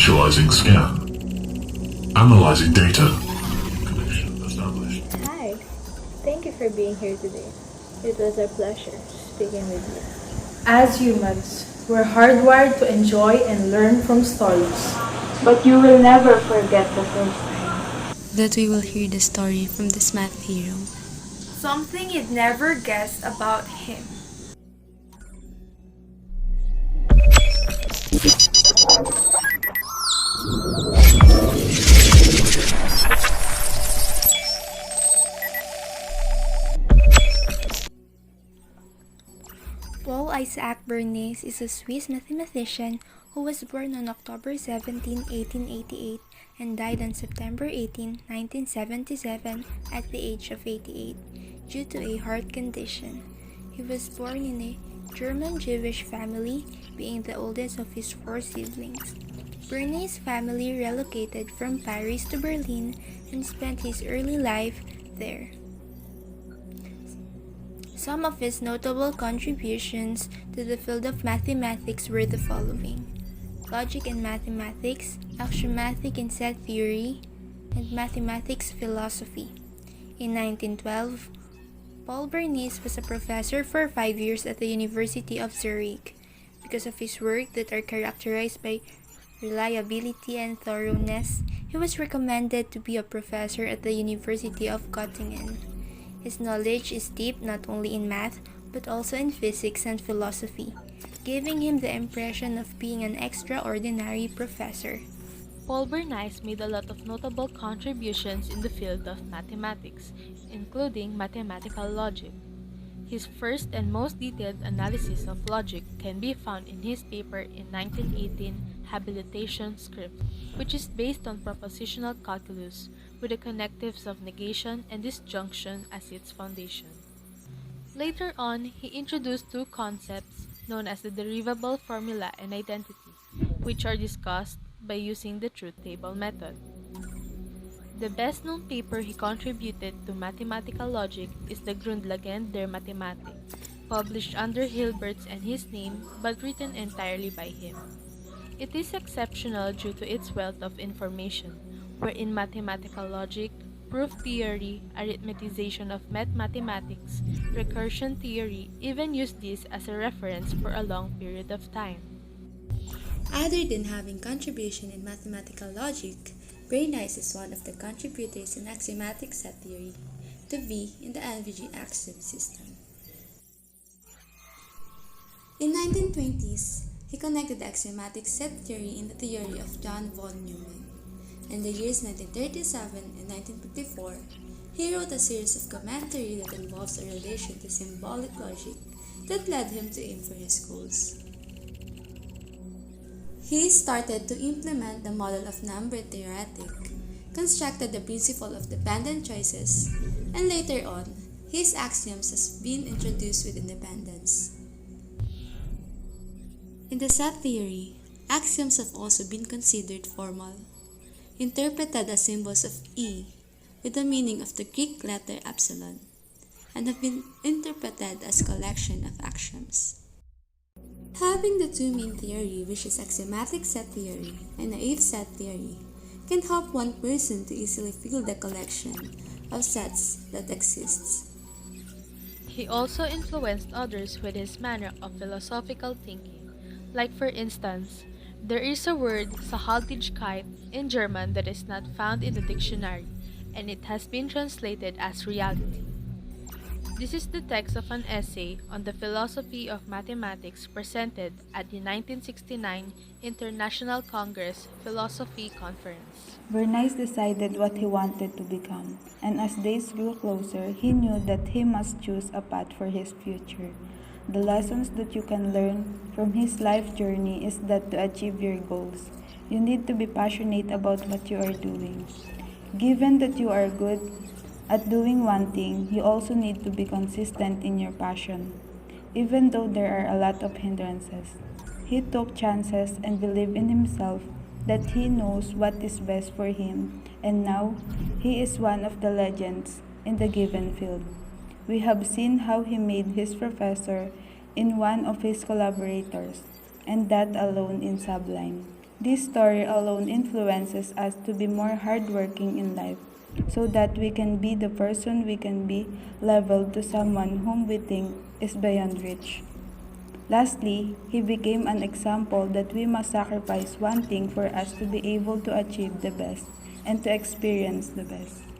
Initializing scan. Analyzing data. Connection established. Hi, thank you for being here today. It was a pleasure speaking with you. As humans, we're hardwired to enjoy and learn from stories. But you will never forget the first time that we will hear the story from this math hero. Something you'd never guessed about him. Paul Bernays is a Swiss mathematician who was born on October 17, 1888 and died on September 18, 1977 at the age of 88 due to a heart condition. He was born in a German Jewish family, being the oldest of his 4 siblings. Bernays' family relocated from Paris to Berlin and spent his early life there. Some of his notable contributions to the field of mathematics were the following: logic and mathematics, axiomatic and set theory, and mathematics philosophy. In 1912, Paul Bernays was a professor for 5 years at the University of Zurich. Because of his work that are characterized by reliability and thoroughness, he was recommended to be a professor at the University of Göttingen. His knowledge is deep not only in math, but also in physics and philosophy, giving him the impression of being an extraordinary professor. Paul Bernays made a lot of notable contributions in the field of mathematics, including mathematical logic. His first and most detailed analysis of logic can be found in his paper in 1918, Habilitation Script, which is based on propositional calculus, with the connectives of negation and disjunction as its foundation. Later on, he introduced 2 concepts known as the derivable formula and identity, which are discussed by using the truth table method. The best-known paper he contributed to mathematical logic is the Grundlagen der Mathematik, published under Hilbert's and his name but written entirely by him. It is exceptional due to its wealth of information, wherein mathematical logic, proof theory, arithmetization of mathematics, recursion theory even used this as a reference for a long period of time. Other than having contribution in mathematical logic, Bernays is one of the contributors in axiomatic set theory to V in the NVG axiom system. In 1920s, he connected the axiomatic set theory in the theory of John von Neumann. In the years 1937 and 1954, he wrote a series of commentary that involves a relation to symbolic logic that led him to aim for his goals. He started to implement the model of number theoretic, constructed the principle of dependent choices, and later on, his axioms has been introduced with independence. In the set theory, axioms have also been considered formal, interpreted as symbols of E with the meaning of the Greek letter epsilon, and have been interpreted as collection of axioms. Having the 2 main theory, which is axiomatic set theory and naive set theory, can help one person to easily feel the collection of sets that exists. He also influenced others with his manner of philosophical thinking. Like for instance, there is a word Sachhaltigkeit in German that is not found in the dictionary, and it has been translated as reality. This is the text of an essay on the philosophy of mathematics presented at the 1969 International Congress Philosophy Conference. Bernays decided what he wanted to become, and as days grew closer, he knew that he must choose a path for his future. The lessons that you can learn from his life journey is that to achieve your goals, you need to be passionate about what you are doing. Given that you are good at doing one thing, you also need to be consistent in your passion. Even though there are a lot of hindrances, he took chances and believed in himself that he knows what is best for him, and now he is one of the legends in the given field. We have seen how he made his professor in one of his collaborators, and that alone is sublime. This story alone influences us to be more hardworking in life, so that we can be the person we can be, leveled to someone whom we think is beyond reach. Lastly, he became an example that we must sacrifice one thing for us to be able to achieve the best and to experience the best.